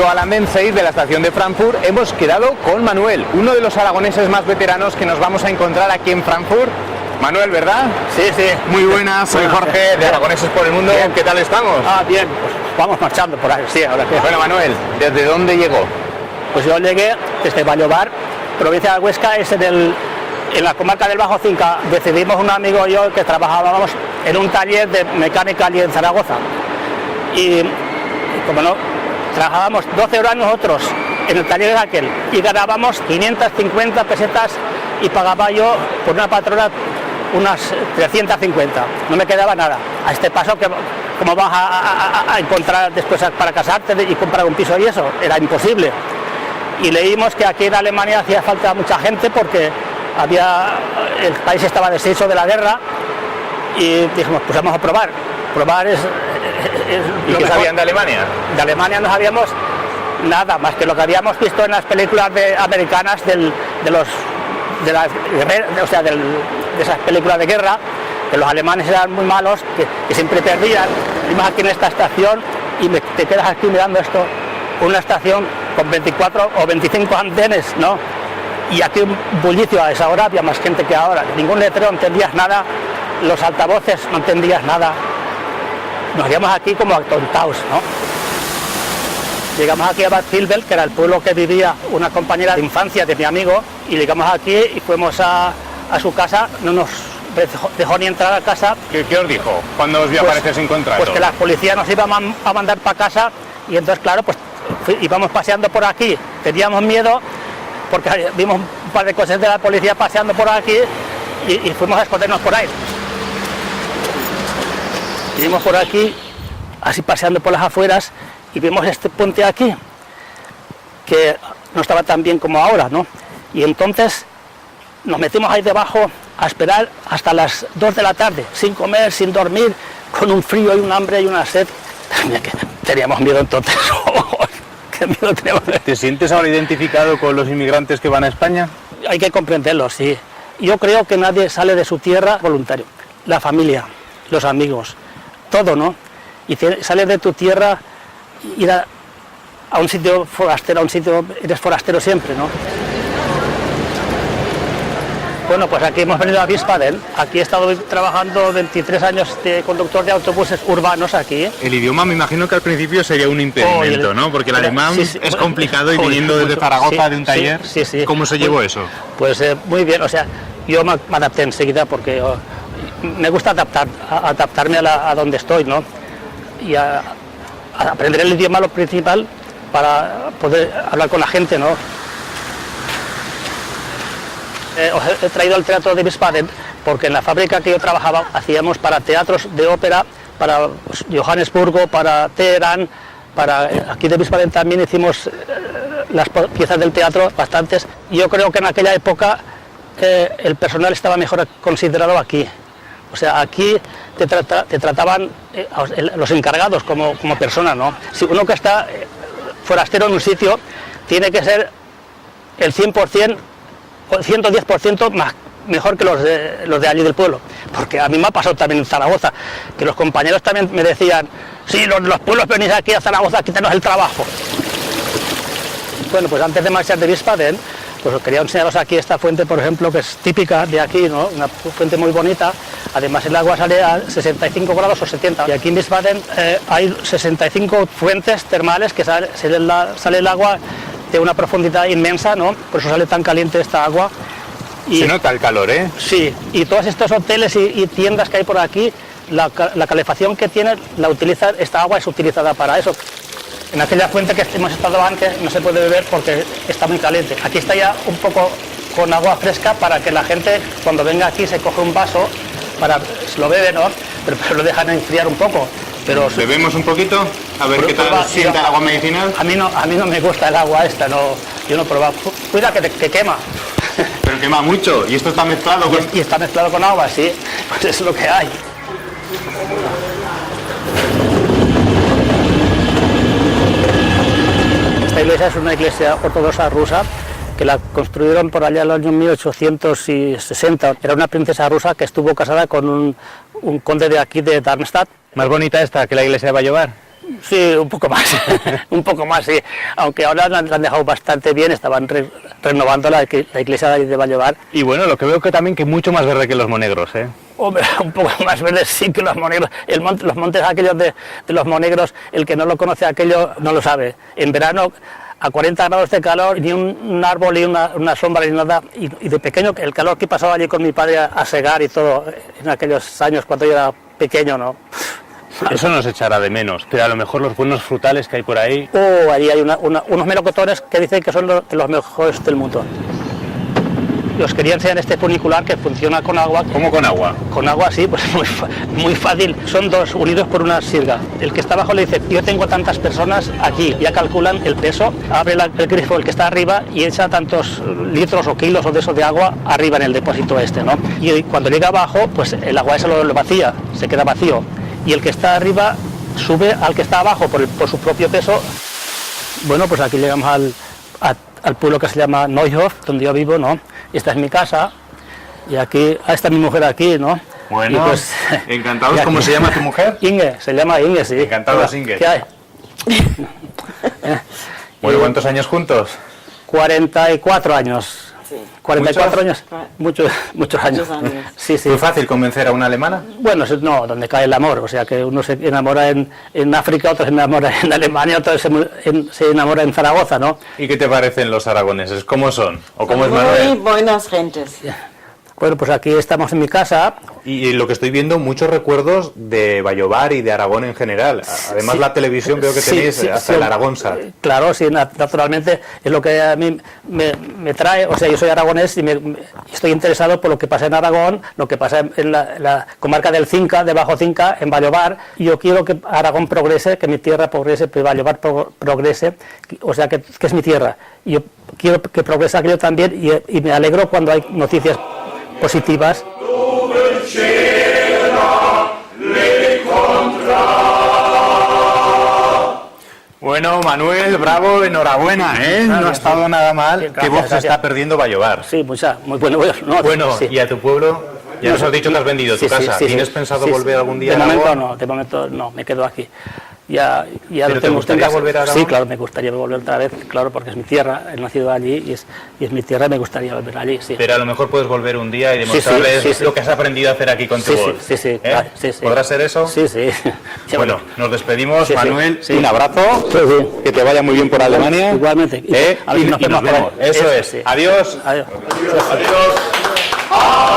a Landenseid de la estación de Frankfurt hemos quedado con Manuel, uno de los aragoneses más veteranos que nos vamos a encontrar aquí en Frankfurt. Manuel, ¿verdad? Sí, sí. Muy buenas, soy Jorge de Aragoneses por el Mundo. Bien. ¿Qué tal estamos? Bien, pues vamos marchando por ahí, sí, ahora que... Bueno, Manuel, ¿desde dónde llegó? Pues yo llegué desde Vallobar, provincia de Huesca, en la comarca del Bajo Cinca. Decidimos un amigo y yo que trabajábamos en un taller de mecánica allí en Zaragoza. Y como no, trabajábamos 12 horas nosotros en el taller de aquel y ganábamos 550 pesetas y pagaba yo por una patrona unas 350, no me quedaba nada. A este paso, que ¿cómo vas a encontrar después para casarte y comprar un piso y eso? Era imposible. Y leímos que aquí en Alemania hacía falta mucha gente porque el país estaba deshecho de la guerra y dijimos, pues vamos a probar. Probar es ¿Y qué sabían de Alemania? De Alemania no sabíamos nada, más que lo que habíamos visto en las películas americanas de esas películas de guerra, que los alemanes eran muy malos, que siempre perdían. Vimos aquí en esta estación y te quedas aquí mirando esto, una estación con 24 o 25 andenes, ¿no? Y aquí un bullicio, a esa hora había más gente que ahora. Ningún letrero entendías nada, los altavoces no entendías nada. Nos veíamos aquí como atontados, ¿no? Llegamos aquí a Bad Vilbel, que era el pueblo que vivía una compañera de infancia de mi amigo, y llegamos aquí y fuimos a su casa, no nos dejó ni entrar a casa. ¿Qué os dijo cuando os vio aparecer sin contrato? Pues que la policía nos iba a mandar para casa, y entonces, claro, pues íbamos paseando por aquí, teníamos miedo porque vimos un par de cosas de la policía paseando por aquí y fuimos a escondernos por ahí. Vinimos por aquí, así paseando por las afueras, y vimos este puente aquí, que no estaba tan bien como ahora, ¿no? Y entonces nos metimos ahí debajo a esperar hasta las 2 de la tarde, sin comer, sin dormir, con un frío y un hambre y una sed. Teníamos miedo entonces. ¿Qué miedo teníamos? ¿Te sientes ahora identificado con los inmigrantes que van a España? Hay que comprenderlo, sí. Yo creo que nadie sale de su tierra voluntario. La familia, los amigos, todo, ¿no? Y sales de tu tierra, ir a un sitio forastero, eres forastero siempre, ¿no? Bueno, pues aquí hemos venido a Wiesbaden. Aquí he estado trabajando 23 años de conductor de autobuses urbanos aquí. El idioma me imagino que al principio sería un impedimento, ¿no? Porque el alemán es complicado y viniendo desde Zaragoza de un taller, ¿cómo se llevó eso? Pues muy bien, o sea, yo me adapté enseguida porque me gusta adaptarme a donde estoy, ¿no? Y a aprender el idioma, lo principal, para poder hablar con la gente, ¿no? Os he traído el teatro de Wiesbaden porque en la fábrica que yo trabajaba hacíamos para teatros de ópera, para Johannesburgo, para Teherán, aquí de Wiesbaden también hicimos las piezas del teatro, bastantes. Yo creo que en aquella época el personal estaba mejor considerado aquí. O sea, aquí te trataban los encargados como personas, ¿no? Si uno que está forastero en un sitio tiene que ser el 100%, o 110% mejor que los de allí del pueblo, porque a mí me ha pasado también en Zaragoza, que los compañeros también me decían, sí, los pueblos venís aquí a Zaragoza a quitarnos el trabajo. Bueno, pues antes de marchar de Wiesbaden, pues os quería enseñaros aquí esta fuente, por ejemplo, que es típica de aquí, ¿no? Una fuente muy bonita, además el agua sale a 65 grados o 70, y aquí en Wiesbaden hay 65 fuentes termales que sale el agua de una profundidad inmensa, ¿no? Por eso sale tan caliente esta agua. Y, se nota el calor, ¿eh? Sí, y todos estos hoteles y tiendas que hay por aquí, la calefacción que tienen, esta agua es utilizada para eso. En aquella fuente que hemos estado antes no se puede beber porque está muy caliente. Aquí está ya un poco con agua fresca para que la gente cuando venga aquí se coge un vaso, se lo bebe, ¿no? Pero lo dejan enfriar un poco. Pero ¿bebemos un poquito? A ver qué tal sienta el agua medicinal. A mí no me gusta el agua esta, no, yo no he probado. Cuida que quema. Pero quema mucho, y esto está mezclado con... Y está mezclado con agua, sí, pues es lo que hay. Esta iglesia es una iglesia ortodoxa rusa que la construyeron por allá en el año 1860. Era una princesa rusa que estuvo casada con un conde de aquí de Darmstadt. ¿Más bonita esta que la iglesia de Vallobar? Sí, un poco más, un poco más, sí. Aunque ahora la han dejado bastante bien, estaban renovando la iglesia de Vallovar. Y bueno, lo que veo que también que mucho más verde que los Monegros, ¿eh? Hombre, un poco más verde sí que los Monegros. Los montes aquellos de los Monegros, el que no lo conoce aquello no lo sabe. En verano, a 40 grados de calor, ni un árbol, ni una sombra, ni nada. Y de pequeño, el calor que pasaba allí con mi padre a segar y todo, en aquellos años cuando yo era pequeño, ¿no? Eso nos echará de menos, pero a lo mejor los buenos frutales que hay por ahí... Allí hay unos melocotones que dicen que son de los mejores del mundo. Os quería enseñar este funicular que funciona con agua. ¿Cómo con agua? Con agua, sí, pues muy fácil. Son dos unidos por una sirga. El que está abajo le dice, yo tengo tantas personas aquí. Ya calculan el peso, abre el grifo el que está arriba y echa tantos litros o kilos o de eso de agua arriba en el depósito este, ¿no? Y cuando llega abajo, pues el agua ese lo vacía, se queda vacío. Y el que está arriba sube al que está abajo por su propio peso. Bueno, pues aquí llegamos al pueblo que se llama Neuhof, donde yo vivo, ¿no? Esta es mi casa, y aquí, está mi mujer aquí, ¿no? Bueno, pues, encantados. ¿Cómo se llama tu mujer? Inge, se llama Inge, sí. Encantados, Inge. ¿Qué hay? Bueno, ¿cuántos años juntos? 44 años. Sí. 44 ¿Muchos? años, muchos años. Muchos años. Sí, sí. ¿Fue fácil convencer a una alemana? Bueno, no, donde cae el amor, o sea que uno se enamora en África, otro se enamora en Alemania, otro se enamora en Zaragoza, ¿no? ¿Y qué te parecen los aragoneses? ¿Cómo son? ¿O cómo es Muy Manuel? buenas gentes. Bueno, pues aquí estamos en mi casa. Y lo que estoy viendo, muchos recuerdos de Vallovar y de Aragón en general. Además, Sí. la televisión veo que Sí, tenéis sí, hasta sí. el Aragonsat. Claro, sí, naturalmente es lo que a mí me trae. O sea, yo soy aragonés y estoy interesado por lo que pasa en Aragón, lo que pasa en la comarca del Cinca, de Bajo Cinca, en Vallovar. Y yo quiero que Aragón progrese, que mi tierra progrese, que Vallovar progrese, o sea, que es mi tierra. Y yo quiero que progrese aquello también y me alegro cuando hay noticias positivas. Bueno, Manuel, bravo, enhorabuena, ¿eh? No ha estado nada mal. Bien, ¿Qué gracias, voz se gracias. está perdiendo Vallovar? Sí, muy bueno. No, Bueno, sí. ¿y a tu pueblo? Ya nos has dicho que has vendido tu Sí, sí, casa. sí, ¿Tienes sí. pensado Sí, volver sí. algún día de a momento Aragón? no, de momento no, me quedo aquí. Ya ¿Pero lo te gustaría volver a Aragón? Sí, claro, me gustaría volver otra vez, claro, porque es mi tierra, he nacido allí y es mi tierra y me gustaría volver allí, sí. Pero a lo mejor puedes volver un día y Sí, demostrarles sí, sí. lo que has aprendido a hacer aquí con tu Sí, voz. sí, sí, ¿Eh? claro, sí, sí. ¿Podrá ser eso? Sí, sí. Ya, Bueno, nos despedimos, Sí, sí, Manuel. sí. Un abrazo. Sí, sí. Que te vaya muy bien por Alemania. Igualmente. ¿Eh? A ver si Y nos nos vemos por ahí. vemos. Eso es. Sí. Adiós. Adiós. Adiós.